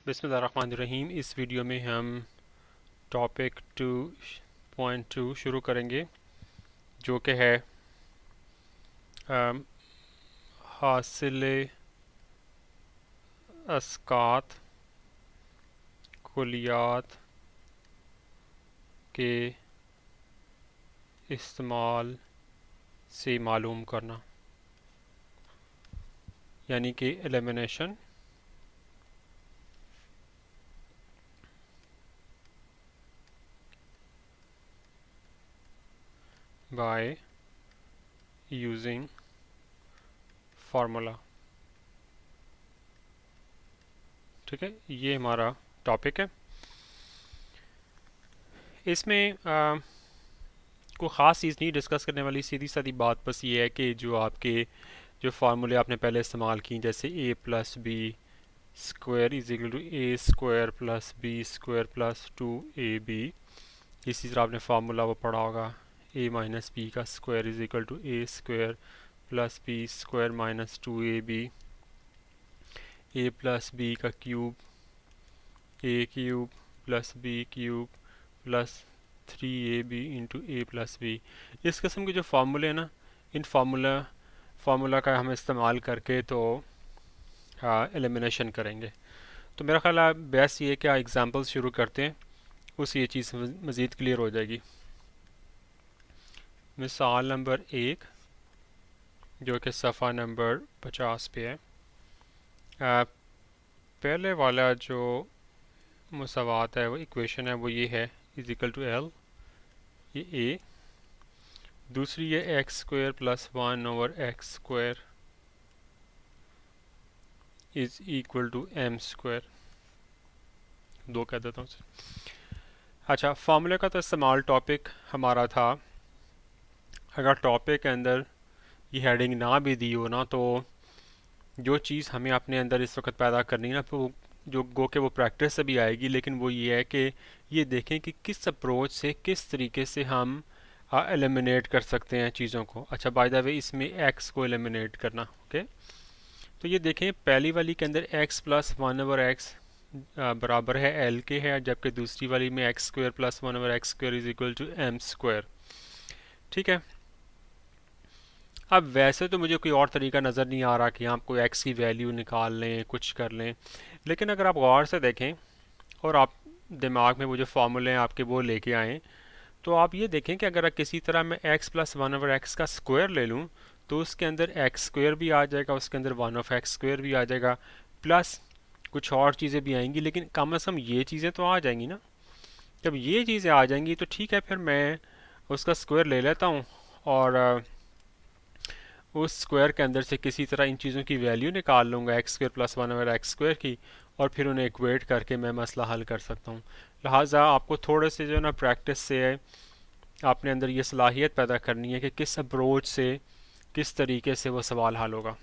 बिस्मिल्लाहिर्रहमानिर्रहीम। इस वीडियो में हम टॉपिक 2.2 शुरू करेंगे जो कि है हासिल अस्कात कुलियात के इस्तेमाल से मालूम करना, यानी कि एलिमिनेशन बाय यूजिंग फार्मूला। ठीक है, ये हमारा टॉपिक है। इसमें कोई ख़ास चीज़ नहीं डिस्कस करने वाली, सीधी सादी बात बस ये है कि जो आपके जो फार्मूले आपने पहले इस्तेमाल की, जैसे a plus B square is equal to A square plus B square plus 2ab। इसी तरह आपने फार्मूला वो पढ़ा होगा a माइनस बी का square is equal to A square plus B square minus 2ab। a plus B का cube a cube plus B cube plus 3ab into A plus B. इस किस्म के जो फार्मूले हैं ना, इन फार्मूला का हम इस्तेमाल करके तो एलिमिनेशन करेंगे। तो मेरा ख्याल है बेस्ट ये कि एग्जांपल्स शुरू करते हैं, उससे ये चीज़ मज़ीद क्लियर हो जाएगी। मिसाल नंबर 1 जो कि सफ़ा नंबर 50 पे है। पहले वाला जो मुसावात है, वो इक्वेशन है, वो ये है इज इक्वल टू एल, ये ए। दूसरी ये x square plus 1/x square is equal to m square. दो कह देता हूँ। अच्छा, फार्मूले का तो इस्तेमाल टॉपिक हमारा था। अगर टॉपिक के अंदर ये हेडिंग ना भी दी हो ना, तो जो चीज़ हमें अपने अंदर इस वक्त पैदा करनी है ना, तो जो गो के वो प्रैक्टिस से भी आएगी, लेकिन वो ये है कि ये देखें कि किस अप्रोच से, किस तरीके से हम एलिमिनेट कर सकते हैं चीज़ों को। अच्छा, बाय द वे इसमें एक्स को एलिमिनेट करना, ओके। तो ये देखें, पहली वाली के अंदर एक्स प्लस 1/x बराबर है एल के है, जबकि दूसरी वाली में x square plus 1/x square is equal to m square. ठीक है। अब वैसे तो मुझे कोई और तरीका नज़र नहीं आ रहा कि आप कोई एक्स की वैल्यू निकाल लें, कुछ कर लें, लेकिन अगर आप गौर से देखें और आप दिमाग में वो जो फार्मूले हैं आपके वो लेके आएँ, तो आप ये देखें कि अगर किसी तरह मैं x प्लस 1/x का स्क्वायर ले लूँ, तो उसके अंदर एक्स स्क्वायर भी आ जाएगा, उसके अंदर 1/x स्क्वायर भी आ जाएगा, प्लस कुछ और चीज़ें भी आएंगी, लेकिन कम अज़ कम ये चीज़ें तो आ जाएंगी ना। जब ये चीज़ें आ जाएंगी तो ठीक है, फिर मैं उसका स्क्वायर ले लेता हूँ और उस स्क्वायर के अंदर से किसी तरह इन चीज़ों की वैल्यू निकाल लूँगा, x square plus 1/x square की, और फिर उन्हें इक्वेट करके मैं मसला हल कर सकता हूँ। लिहाजा आपको थोड़े से जो ना प्रैक्टिस से आपने अंदर ये सलाहियत पैदा करनी है कि किस अप्रोच से, किस तरीके से वो सवाल हल होगा।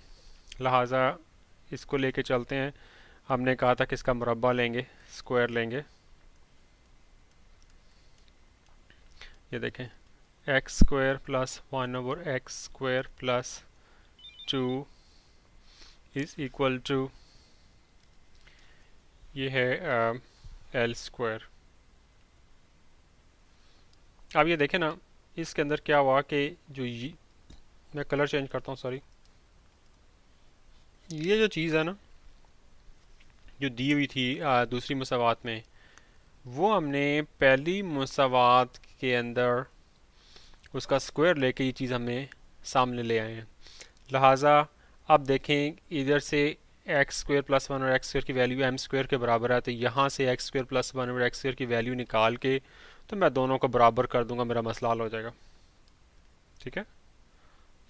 लिहाजा इसको लेके चलते हैं। हमने कहा था कि इसका मुरब्बा लेंगे, स्क्वायर लेंगे। ये देखें, x square plus 1/x square plus 2 is equal to, ये है एल स्क्वायर। अब ये देखें ना, इसके अंदर क्या हुआ कि जो ये, मैं कलर चेंज करता हूँ, सॉरी, ये जो चीज़ है ना जो दी हुई थी दूसरी मुसावात में, वो हमने पहली मुसावात के अंदर उसका स्क्वायर लेके ये चीज़ हमें सामने ले आए हैं। लिहाजा अब देखें, इधर से x square plus 1/x square की वैल्यू एम स्क्वायर के बराबर है, तो यहाँ से x square plus 1/x square की वैल्यू निकाल के तो मैं दोनों को बराबर कर दूंगा, मेरा मसला हल हो जाएगा। ठीक है,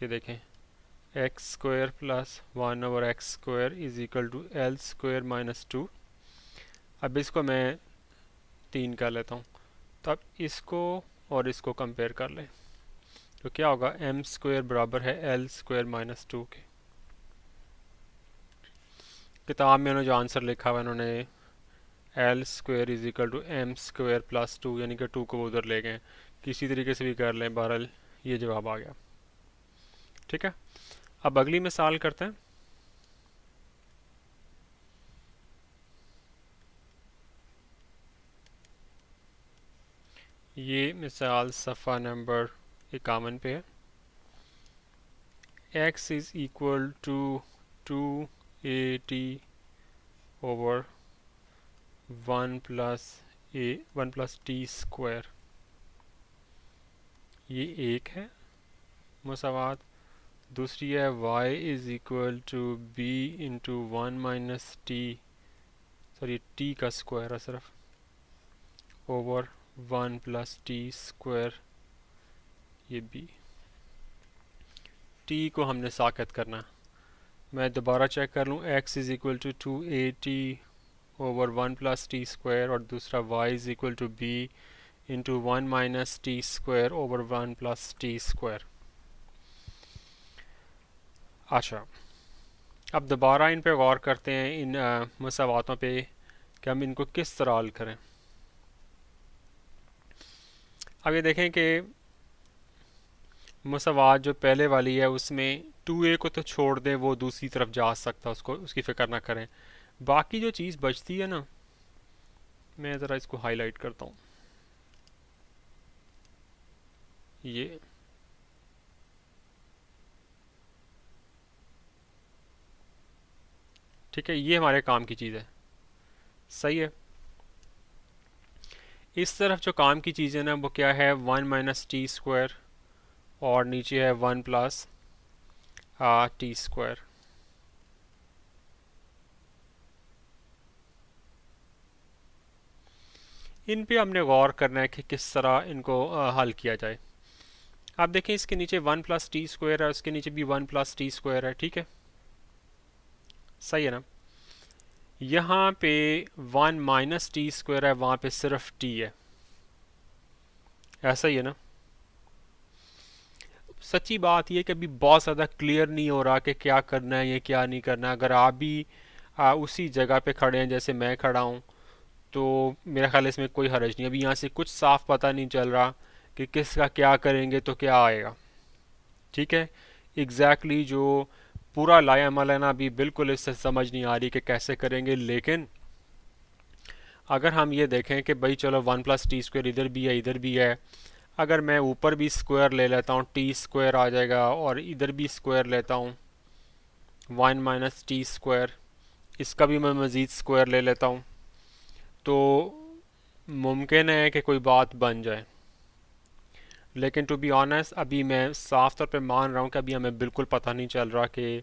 ये देखें, x square plus 1/x square is equal to l square minus 2। अब इसको मैं 3 कर लेता हूँ, तो अब इसको और इसको कंपेयर कर लें, तो क्या होगा, एम स्क्वायर बराबर है एल स्क्वायर माइनस 2 के। किताब में उन्होंने जो आंसर लिखा हुआ है, उन्होंने l square is equal to m square plus 2, यानी कि 2 को वो उधर ले गए। किसी तरीके से भी कर लें, बहरहाल ये जवाब आ गया। ठीक है, अब अगली मिसाल करते हैं। ये मिसाल सफ़ा नंबर 51 पे है। x is equal to 2at over 1 plus t square, ये एक है मसावात। दूसरी है y is equal to b into 1 - t, sorry t का स्क्वायर है सिर्फ, ओवर 1 + t², ये b। t को हमने साकित करना है। मैं दोबारा चेक कर लूँ, x is equal to 2at over 1 + t² और दूसरा y is equal to b into 1 - t² over 1 + t²। अच्छा, अब दोबारा इन पे गौर करते हैं, इन मसावातों पे, कि हम इनको किस तरह हल करें। अब ये देखें कि मसावात जो पहले वाली है उसमें 2a को तो छोड़ दें, वो दूसरी तरफ जा सकता है, उसको उसकी फ़िक्र ना करें। बाकी जो चीज़ बचती है ना, मैं ज़रा इसको हाईलाइट करता हूँ, ये ठीक है, ये हमारे काम की चीज़ है, सही है। इस तरफ जो काम की चीज़ें ना वो क्या है, 1 - t² और नीचे है 1 + t²। इन पे हमने गौर करना है कि किस तरह इनको हल किया जाए। आप देखें, इसके नीचे 1 + t² है, उसके नीचे भी 1 + t² है, ठीक है, सही है ना। यहाँ पे 1 - t² है, वहाँ पे सिर्फ t है, ऐसा ही है ना। सच्ची बात यह कि अभी बहुत ज़्यादा क्लियर नहीं हो रहा कि क्या करना है, ये क्या नहीं करना। अगर आप भी उसी जगह पे खड़े हैं जैसे मैं खड़ा हूँ, तो मेरा ख्याल है इसमें कोई हर्ज नहीं। अभी यहाँ से कुछ साफ पता नहीं चल रहा कि किसका क्या करेंगे तो क्या आएगा, ठीक है। एग्जैक्टली जो पूरा लाया अमल है ना, अभी बिल्कुल इससे समझ नहीं आ रही कि कैसे करेंगे। लेकिन अगर हम ये देखें कि भाई चलो 1 + t² इधर भी है, इधर भी है, अगर मैं ऊपर भी स्क्वायर ले लेता हूँ, t² आ जाएगा, और इधर भी स्क्वायर लेता हूँ 1 - t², इसका भी मैं मज़ीद स्क्वायर ले लेता हूँ, तो मुमकिन है कि कोई बात बन जाए। लेकिन टू बी ऑनेस्ट अभी मैं साफ तौर पे मान रहा हूँ कि अभी हमें बिल्कुल पता नहीं चल रहा कि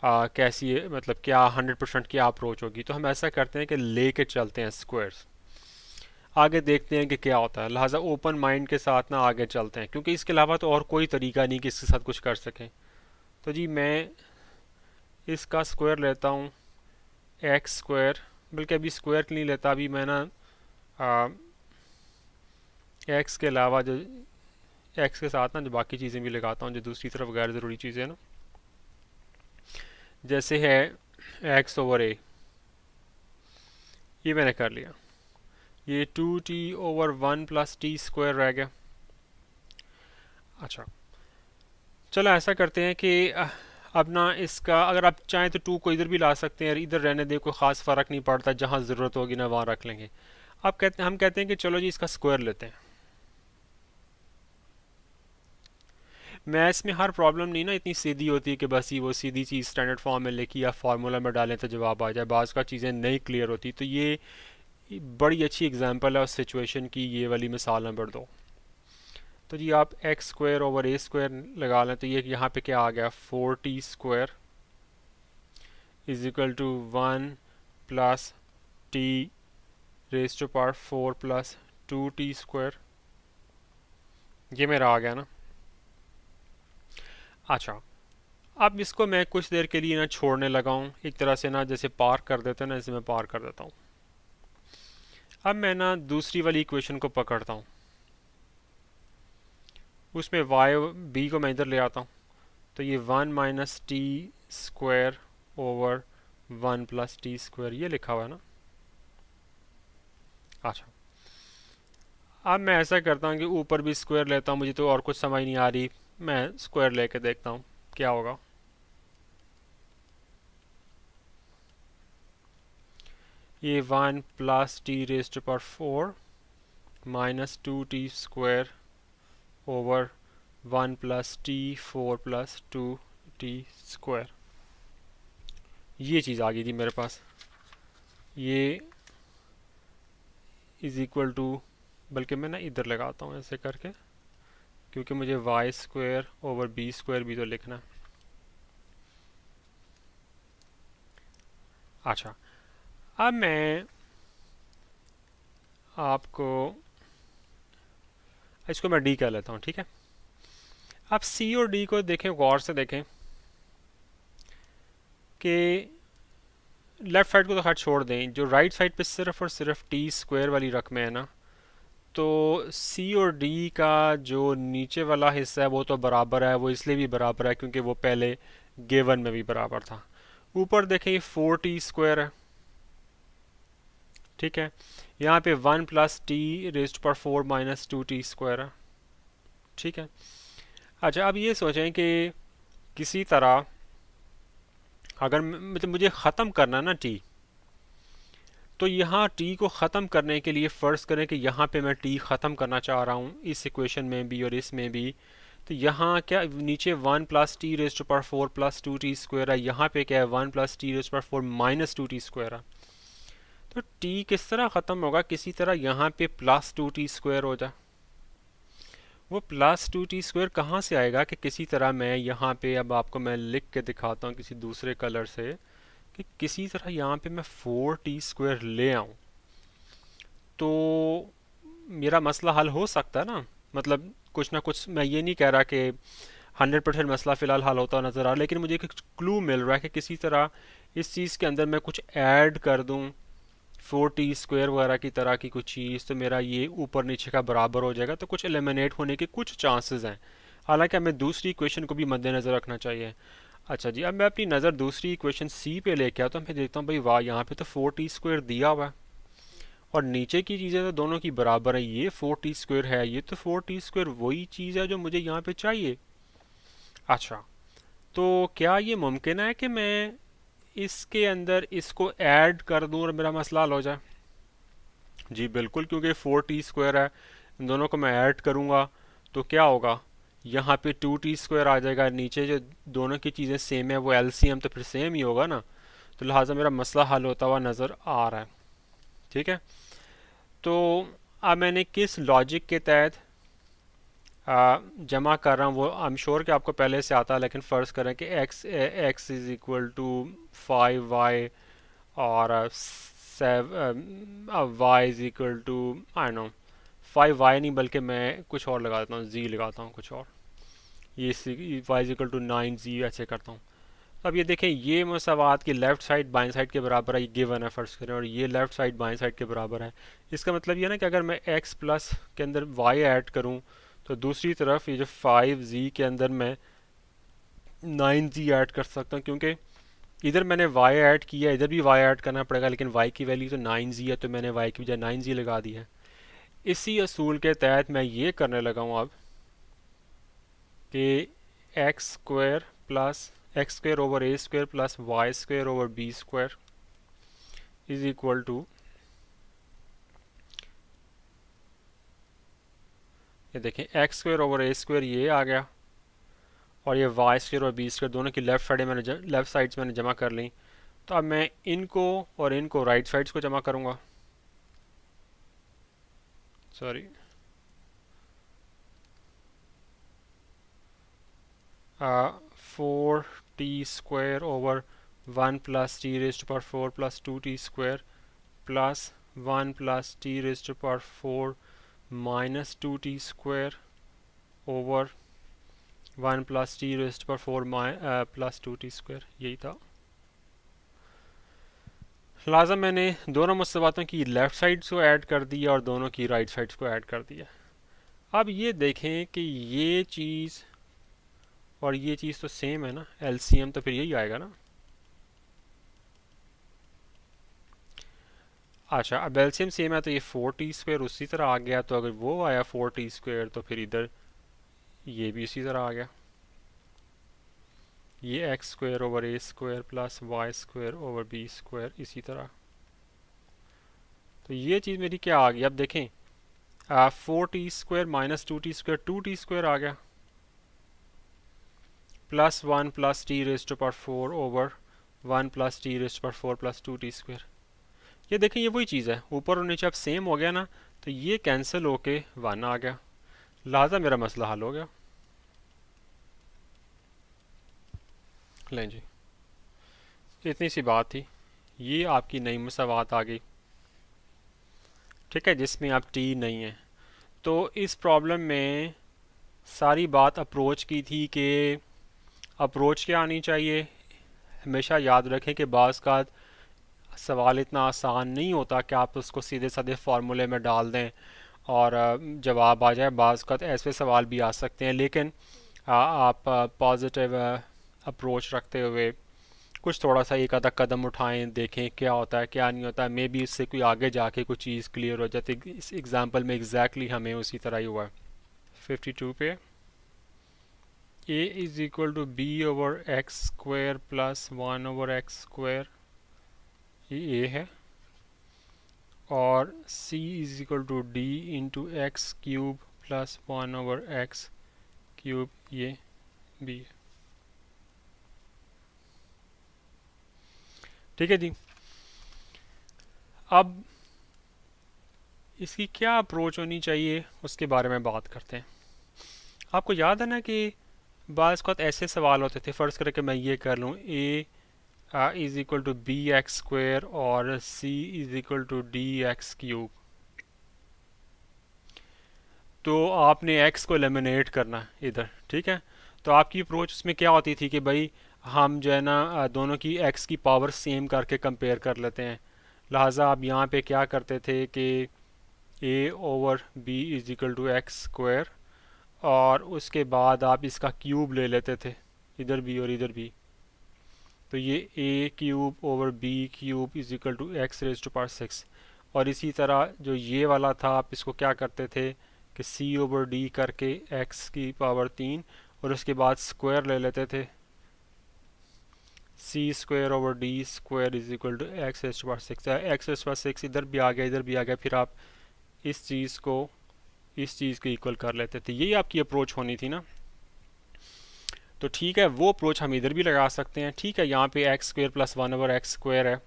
कैसी, मतलब क्या 100% क्या अप्रोच होगी। तो हम ऐसा करते हैं कि लेके चलते हैं स्क्वायर्स, आगे देखते हैं कि क्या होता है। लिहाजा ओपन माइंड के साथ ना आगे चलते हैं, क्योंकि इसके अलावा तो और कोई तरीका नहीं कि इसके साथ कुछ कर सकें। तो जी मैं इसका स्क्वायर लेता हूँ, x², बल्कि अभी स्क्वायर नहीं लेता, अभी मैं ना एक्स के अलावा जो एक्स के साथ ना जो बाकी चीज़ें भी लगाता हूँ, जो दूसरी तरफ गैर ज़रूरी चीज़ें ना, जैसे है x/a, ये मैंने कर लिया। ये 2t ओवर 1 + t² रह गया। अच्छा, चलो ऐसा करते हैं कि अब ना इसका, अगर आप चाहें तो 2 को इधर भी ला सकते हैं, इधर रहने दें, कोई ख़ास फ़र्क नहीं पड़ता, जहाँ ज़रूरत होगी ना वहाँ रख लेंगे। हम कहते हैं कि चलो जी इसका स्क्वायर लेते हैं। मैथ्स में हर प्रॉब्लम नहीं ना इतनी सीधी होती है कि बस ही वो सीधी चीज़ स्टैंडर्ड फॉर्म में लिखी या फार्मूला में डालें तो जवाब आ जाए। बाज़ का चीज़ें नहीं क्लियर होती, तो ये बड़ी अच्छी एग्जांपल है उस सिचुएशन की, ये वाली मिसाल नंबर 2। तो जी आप x² ओवर a² लगा लें, तो ये यहाँ पे क्या आ गया, 4t² is equal to 1 + t⁴ plus 2t², ये मेरा आ गया ना। अच्छा, अब इसको मैं कुछ देर के लिए ना छोड़ने लगा हूँ, एक तरह से ना जैसे पार कर देते हैं ना, इसे मैं पार कर देता हूँ। अब मैं ना दूसरी वाली इक्वेशन को पकड़ता हूँ, उसमें वाई बी को मैं इधर ले आता हूँ, तो ये 1 - t² ओवर 1 + t², ये लिखा हुआ है ना। अच्छा, अब मैं ऐसा करता हूँ कि ऊपर भी स्क्वायर लेता हूँ, मुझे तो और कुछ समझ नहीं आ रही, मैं स्क्वायर लेके देखता हूँ क्या होगा। ये 1 + t⁴ minus 2t² over 1 plus t4 plus 2t²। ये चीज़ आ गई थी मेरे पास। ये इज़ इक्वल टू, बल्कि मैं ना इधर लगाता हूँ ऐसे करके, क्योंकि मुझे y² ओवर b² भी तो लिखना है। अच्छा, अब मैं आपको इसको मैं d कह लेता हूँ, ठीक है। अब c और d को देखें, गौर से देखें कि लेफ़्ट साइड को तो खैर छोड़ दें, जो राइट साइड पे सिर्फ और सिर्फ t² वाली रकम है ना, तो c और d का जो नीचे वाला हिस्सा है वो तो बराबर है। वो इसलिए भी बराबर है क्योंकि वो पहले गिवन में भी बराबर था। ऊपर देखें ये 4t² है, ठीक है। यहाँ पे 1 प्लस t⁴ माइनस 2t² है, ठीक है। अच्छा, अब ये सोचें कि किसी तरह अगर मतलब मुझे ख़त्म करना ना t, तो यहाँ t को ख़त्म करने के लिए फ़र्ज़ करें कि यहाँ पे मैं t ख़त्म करना चाह रहा हूँ, इस इक्वेशन में भी और इसमें भी। तो यहाँ क्या नीचे 1 प्लस t⁴ प्लस 2t² है, यहाँ पे क्या है 1 प्लस t⁴ माइनस 2t² है। तो t किस तरह ख़त्म होगा, किसी तरह यहाँ पे प्लस 2t² हो जाए। वो प्लस 2t² कहाँ से आएगा कि किसी तरह मैं यहाँ पे, अब आपको मैं लिख के दिखाता हूँ किसी दूसरे कलर से, कि किसी तरह यहाँ पे मैं 4t² ले आऊँ तो मेरा मसला हल हो सकता है ना। मतलब कुछ ना कुछ, मैं ये नहीं कह रहा कि 100% मसला फ़िलहाल हल होता नज़र आ रहा, लेकिन मुझे एक क्लू मिल रहा है कि किसी तरह इस चीज़ के अंदर मैं कुछ ऐड कर दूँ 4t² वगैरह की तरह की कुछ चीज़, तो मेरा ये ऊपर नीचे का बराबर हो जाएगा। तो कुछ एलिमिनेट होने के कुछ चांसेस हैं। हालांकि हमें दूसरी इक्वेशन को भी मद्देनज़र रखना चाहिए। अच्छा जी, अब मैं अपनी नज़र दूसरी इक्वेशन सी पे लेके आता हूँ। मैं देखता हूँ भाई वाह, यहाँ पे तो 4t² दिया हुआ है और नीचे की चीज़ें तो दोनों की बराबर है। ये 4t² है, ये तो 4t² वही चीज़ है जो मुझे यहाँ पे चाहिए। अच्छा, तो क्या ये मुमकिन है कि मैं इसके अंदर इसको ऐड कर दूँ और मेरा मसला हल हो जाए? जी बिल्कुल, क्योंकि 4t² है, इन दोनों को मैं ऐड करूँगा तो क्या होगा, यहाँ पे 2t² आ जाएगा। नीचे जो दोनों की चीज़ें सेम है वो एलसीएम तो फिर सेम ही होगा ना, तो लिहाजा मेरा मसला हल होता हुआ नज़र आ रहा है, ठीक है। तो अब मैंने किस लॉजिक के तहत जमा कर रहा हूँ वो आई एम श्योर कि आपको पहले से आता है, लेकिन फ़र्ज़ करें कि x is equal to 5y और y is equal to I know 5y नहीं, बल्कि मैं कुछ और लगा देता हूँ, z लगाता हूँ कुछ और, ये y is equal to 9z ऐसे करता हूँ। तो अब ये देखें, ये मसावात की लेफ़्ट साइड बाएं साइड के बराबर है, ये गिवन है फ़र्ज़ करें, और ये लेफ़्ट साइड बाएं साइड के बराबर है। इसका मतलब ये ना कि अगर मैं x प्लस के अंदर y ऐड करूँ तो दूसरी तरफ ये जो 5z के अंदर मैं 9z ऐड कर सकता हूँ, क्योंकि इधर मैंने y ऐड किया, इधर भी y ऐड करना पड़ेगा, लेकिन y की वैल्यू तो 9z है, तो मैंने y की बजाय 9z लगा दी है। इसी असूल के तहत मैं ये करने लगा हूँ अब कि x² over a² plus y² over b² is equal to, ये देखें x² ओवर a² ये आ गया, और ये y² और b² दोनों की लेफ़्ट साइड्स मैंने जमा कर ली। तो अब मैं इनको और इनको राइट साइड्स को जमा करूँगा, sorry 4t² over 1 plus t⁴ plus 2t² plus 1 plus t⁴ minus 2t² over 1 plus t⁴ plus 2t², यही था। लाजम मैंने दोनों मुस्तवातों की लेफ़्ट साइड्स को ऐड कर दिया और दोनों की राइट साइड्स को ऐड कर दिया। अब ये देखें कि ये चीज़ और ये चीज़ तो सेम है ना, एलसीएम तो फिर यही आएगा ना। अच्छा, अब एलसीएम सेम है तो ये 4t² उसी तरह आ गया, तो अगर वो आया 4t² तो फिर इधर ये भी इसी तरह आ गया। ये x² over a² plus y² over b² इसी तरह। तो ये चीज़ मेरी क्या आ गई, अब देखें 4t² माइनस 2t², 2t² आ गया, plus 1 plus t raise to power 4 over 1 plus t raise to power 4 plus 2t²। ये देखें, ये वही चीज़ है, ऊपर और नीचे अब सेम हो गया ना, तो ये कैंसिल होके 1 आ गया, लिहाजा मेरा मसला हल हो गया। लें जी, इतनी सी बात थी, ये आपकी नई मसावात आ गई, ठीक है, जिसमें आप टी नहीं है। तो इस प्रॉब्लम में सारी बात अप्रोच की थी कि अप्रोच क्या आनी चाहिए। हमेशा याद रखें कि बाज़ का सवाल इतना आसान नहीं होता कि आप उसको सीधे साधे फार्मूले में डाल दें और जवाब आ जाए। बाज़ का ऐसे सवाल भी आ सकते हैं, लेकिन आप पॉजिटिव अप्रोच रखते हुए कुछ थोड़ा सा एक आधा कदम उठाएं, देखें क्या होता है क्या नहीं होता है, मे बी इससे कोई आगे जाके कोई चीज़ क्लियर हो जाती। इस एग्ज़ाम्पल में एग्जैक्टली हमें उसी तरह ही हुआ है। 52 पे a is equal to b over x square plus 1 over x square, ये a है, और c is equal to d into x cube plus 1 over x cube, ये b है। ठीक है जी, अब इसकी क्या अप्रोच होनी चाहिए उसके बारे में बात करते हैं। आपको याद है ना कि बाज़ वक़्त ऐसे सवाल होते थे, फ़र्ज़ करके मैं ये कर लूँ a is equal to b x square और c is equal to d x cube, तो आपने x को एलिमिनेट करना है इधर, ठीक है। तो आपकी अप्रोच उसमें क्या होती थी कि भाई हम जो है ना दोनों की x की पावर सेम करके कंपेयर कर लेते हैं। लिहाजा आप यहाँ पे क्या करते थे कि a over b is equal to x square, और उसके बाद आप इसका क्यूब ले लेते थे, इधर भी और इधर भी। तो ये a cube over b cube is equal to x raise to power 6। और इसी तरह जो ये वाला था, आप इसको क्या करते थे कि c ओवर d करके x की पावर 3, और उसके बाद स्क्वायर ले लेते थे, c square over d square is equal to x raise to power 6। X raise to power 6 इधर भी आ गया, इधर भी आ गया, फिर आप इस चीज़ को इस चीज़ के इक्वल कर लेते थे। यही आपकी अप्रोच होनी थी ना। तो ठीक है, वो अप्रोच हम इधर भी लगा सकते हैं। ठीक है, यहाँ पे x square plus 1 over x square है,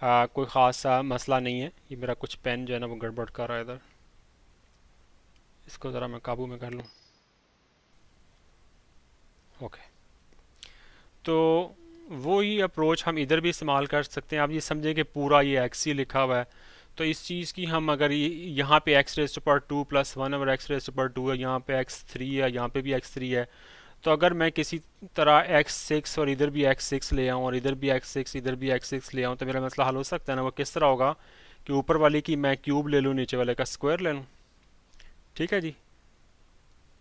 कोई ख़ास मसला नहीं है। ये मेरा कुछ पेन जो है ना वो गड़बड़ कर रहा है इधर, इसको ज़रा मैं काबू में कर लूँ। ओके, तो वो ही अप्रोच हम इधर भी इस्तेमाल कर सकते हैं। आप ये समझें कि पूरा ये एक्स ही लिखा हुआ है, तो इस चीज़ की हम अगर यहाँ पे x raise to power 2 plus 1 over x raise to power 2 है, यहाँ पे x3 है, यहाँ पे भी x3 है, तो अगर मैं किसी तरह x6 और इधर भी x6 ले आऊँ और इधर भी x6 इधर भी x6 ले आऊँ, तो मेरा मसला हल हो सकता है ना। वो किस तरह होगा कि ऊपर वाले की मैं क्यूब ले लूँ, नीचे वाले का स्क्वायर ले लूँ। ठीक है जी,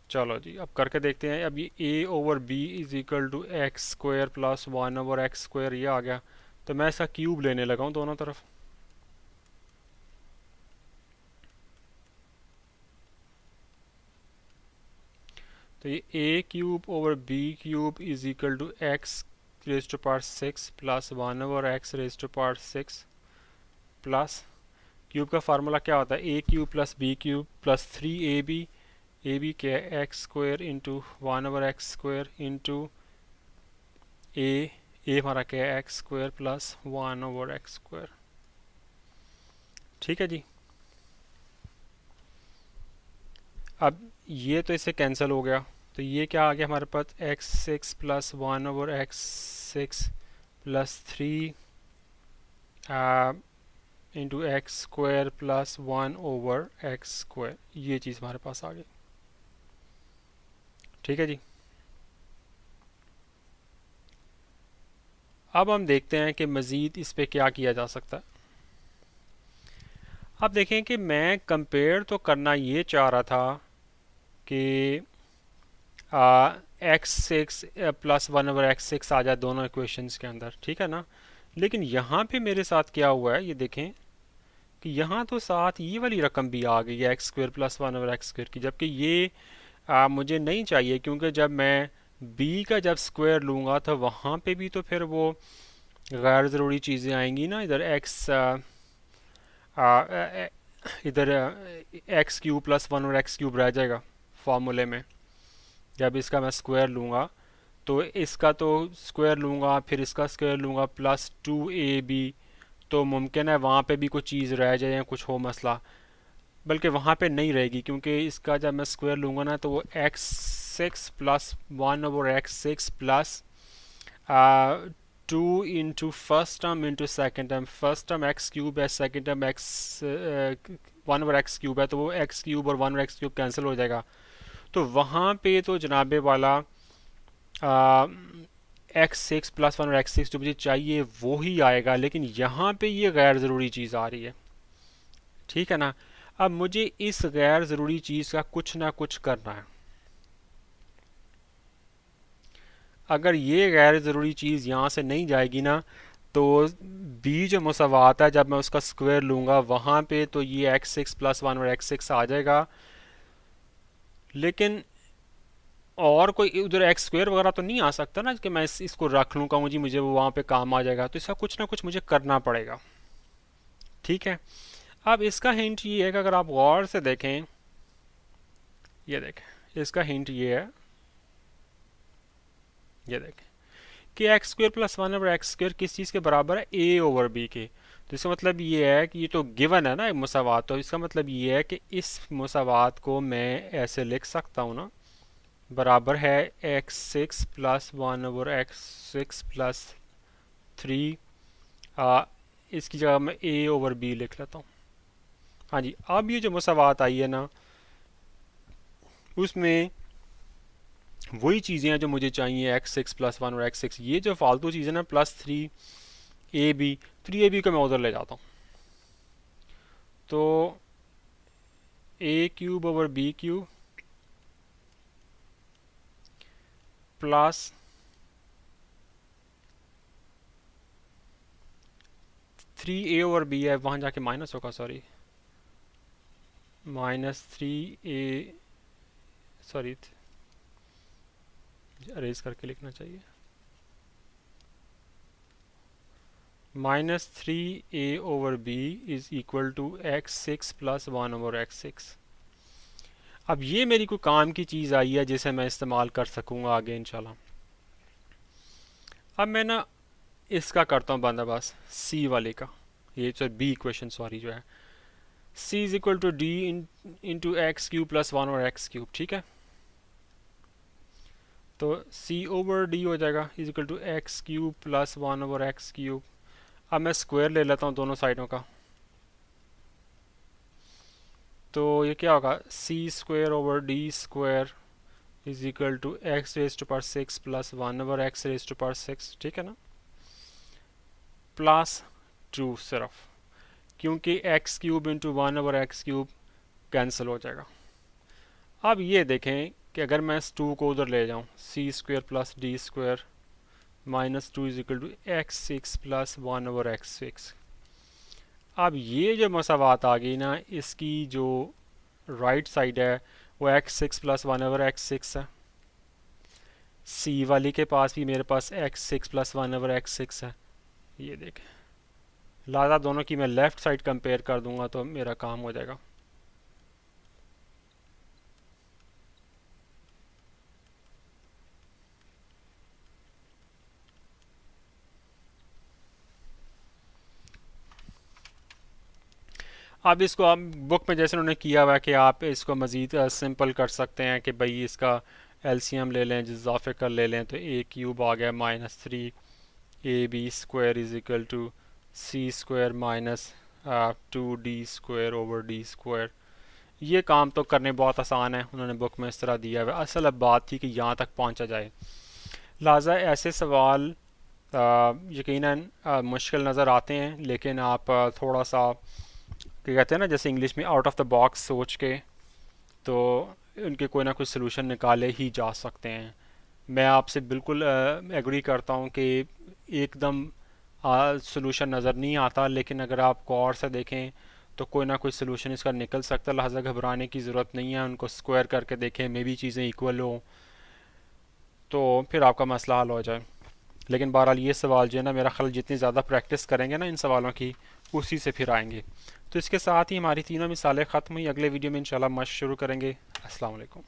चलो जी अब करके देखते हैं। अब ये a over b is equal to x square plus 1 over x square, ये आ गया। तो मैं इसका क्यूब लेने लगा हूँ दोनों तरफ। तो ये a cube over b cube is equal to x raise to power 6 plus 1 over x raise to power 6 plus cube का फार्मूला क्या होता है, a cube plus b cube plus 3ab, ab क्या है x square into 1 over x square into a हमारा क्या है x square plus 1 over x square. ठीक है जी, अब ये तो इससे कैंसिल हो गया, तो ये क्या आ गया हमारे पास x6 plus 1 over x6 plus 3 into x square plus 1 over x square, ये चीज़ हमारे पास आ गई। ठीक है जी, अब हम देखते हैं कि मज़ीद इस पे क्या किया जा सकता है। अब देखें कि मैं कंपेयर तो करना ये चाह रहा था कि x6 प्लस 1 ओवर x6 आ जाए दोनों इक्वेशंस के अंदर, ठीक है ना। लेकिन यहाँ पे मेरे साथ क्या हुआ है, ये देखें कि यहाँ तो साथ ये वाली रकम भी आ गई है x square plus 1 over x square की, जबकि ये मुझे नहीं चाहिए, क्योंकि जब मैं b का जब स्क्वायर लूँगा तो वहाँ पे भी तो फिर वो गैर ज़रूरी चीज़ें आएंगी ना। इधर x इधर एक्स क्यूब प्लस वन और एक्स क्यूब रह जाएगा फार्मूले में। जब इसका मैं स्क्वायर लूँगा तो इसका तो स्क्वायर लूँगा, फिर इसका स्क्वायर लूँगा प्लस 2ab, तो मुमकिन है वहाँ पे भी कुछ चीज़ रह जाए या कुछ हो मसला, बल्कि वहाँ पे नहीं रहेगी, क्योंकि इसका जब मैं स्क्वायर लूँगा ना तो वो x6 plus one over x6 plus 2 into first term into second term, first term X cube है, second term X one over x cube है, तो वो एक्स क्यूब और one over x cube cancel हो जाएगा। तो वहाँ पे तो जनाबे वाला x6 प्लस वन और x6 जो मुझे चाहिए वो ही आएगा, लेकिन यहाँ पे ये गैर ज़रूरी चीज़ आ रही है, ठीक है ना। अब मुझे इस गैर ज़रूरी चीज़ का कुछ ना कुछ करना है। अगर ये गैर ज़रूरी चीज़ यहाँ से नहीं जाएगी ना, तो बी जो मुसावात है जब मैं उसका स्क्वायर लूँगा वहाँ पे तो ये x6 प्लस वन और x6 आ जाएगा, लेकिन और कोई उधर एक्स स्क्वायर वगैरह तो नहीं आ सकता ना कि मैं इसको रख लूँ, कहूँ जी मुझे वो वहाँ पे काम आ जाएगा, तो इसका कुछ ना कुछ मुझे करना पड़ेगा, ठीक है। अब इसका हिंट ये है कि अगर आप गौर से देखें, ये देखें इसका हिंट ये है, ये देखें कि x square plus one over x square किस चीज़ के बराबर है, ए ओवर बी के। तो इसका मतलब ये है कि ये तो गिवन है ना मुसावात, तो इसका मतलब ये है कि इस मुसावात को मैं ऐसे लिख सकता हूँ ना, बराबर है x6 plus one over x6 plus 3, इसकी जगह मैं a ओवर b लिख लेता हूँ। हाँ जी, अब ये जो मुसावात आई है ना उसमें वही चीज़ें हैं जो मुझे चाहिए, x6 प्लस वन और x6, ये जो फालतू चीज़ें ना प्लस 3ab को मैं उधर ले जाता हूँ, तो a cube over b cube plus 3a over b है, वहाँ जाके माइनस होगा, sorry minus 3a, sorry arrays करके लिखना चाहिए, minus 3a over b is equal to x6 plus one over x6। अब ये मेरी कोई काम की चीज़ आई है जिसे मैं इस्तेमाल कर सकूँगा आगे इंशाल्लाह। अब मैं ना इसका करता हूँ बंदोबस्त c वाले का, ये जो b इक्वेशन सॉरी जो है, c is equal to d into x cube plus one over x cube, ठीक है। तो c ओवर d हो जाएगा is equal to x cube plus one over x cube. अब मैं स्क्वायर ले लेता हूँ दोनों साइडों का, तो ये क्या होगा, C square over D square is equal to X raise to power 6 plus one over X raise to power 6, ठीक है ना, प्लस 2 सिर्फ, क्योंकि X cube into one over x cube cancel हो जाएगा। अब ये देखें कि अगर मैं इस 2 को उधर ले जाऊँ, C square plus D square minus 2 is equal to x6 plus one over x6। अब ये जो मसावात आ गई ना, इसकी जो राइट साइड है वो x6 plus one over x6 है, सी वाली के पास भी मेरे पास x6 plus one over x6 है, ये देखें, लिहाजा दोनों की मैं लेफ़्ट साइड कंपेयर कर दूंगा तो मेरा काम हो जाएगा। अब इसको आप बुक में जैसे उन्होंने किया हुआ है कि आप इसको मज़ीद सिंपल कर सकते हैं कि भाई इसका एलसीएम ले लें, इजाफे कर ले लें, तो ए क्यूब आ गया minus 3ab square is equal to c square minus 2d square over D square. ये काम तो करने बहुत आसान है, उन्होंने बुक में इस तरह दिया हुआ है। असल अब बात थी कि यहाँ तक पहुँचा जाए, लिहाजा ऐसे सवाल यकीनन मुश्किल नज़र आते हैं, लेकिन आप थोड़ा सा क्या कहते हैं ना, जैसे इंग्लिश में आउट ऑफ द बॉक्स सोच के तो उनके कोई ना कोई सलूशन निकाले ही जा सकते हैं। मैं आपसे बिल्कुल एग्री करता हूँ कि एकदम सलूशन नज़र नहीं आता, लेकिन अगर आप गौर से देखें तो कोई ना कोई सलूशन इसका निकल सकता है, लिहाजा घबराने की ज़रूरत नहीं है। उनको स्क्वायर करके देखें, मे भी चीज़ें इक्वल हो तो फिर आपका मसला हल हो जाए। लेकिन बहरहाल ये सवाल जो है ना, मेरा ख्याल जितनी ज़्यादा प्रैक्टिस करेंगे ना इन सवालों की, उसी से फिर आएंगे। तो इसके साथ ही हमारी तीनों मिसालें ख़त्म हुई। अगले वीडियो में इंशाल्लाह मश्क शुरू करेंगे। अस्सलाम वालेकुम।